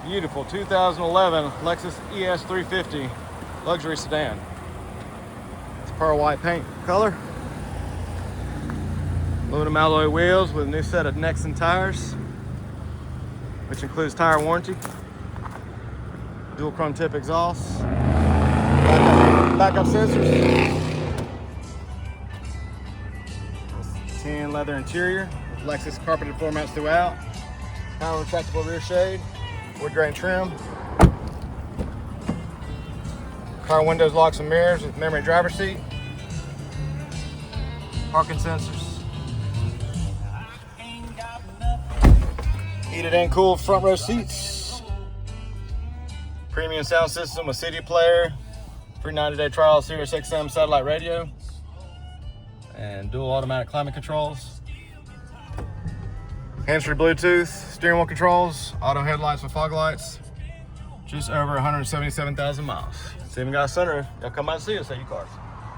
Beautiful 2011 Lexus ES350 luxury sedan. It's pearl white paint color. Aluminum alloy wheels with a new set of Nexon tires, which includes tire warranty. Dual chrome tip exhaust. Backup sensors. Tan leather interior with Lexus carpeted floor mats throughout. Power retractable rear shade. Wood grain trim. Car windows, locks, and mirrors with memory driver seat. Parking sensors. Heated and cooled front row seats. Premium sound system with CD player. Free 90-day trial Sirius XM satellite radio. And dual automatic climate controls. Hands-free Bluetooth, steering wheel controls, auto headlights with fog lights. Just over 177,000 miles. It's even got a sunroof. Y'all come out and see us at Equalizer.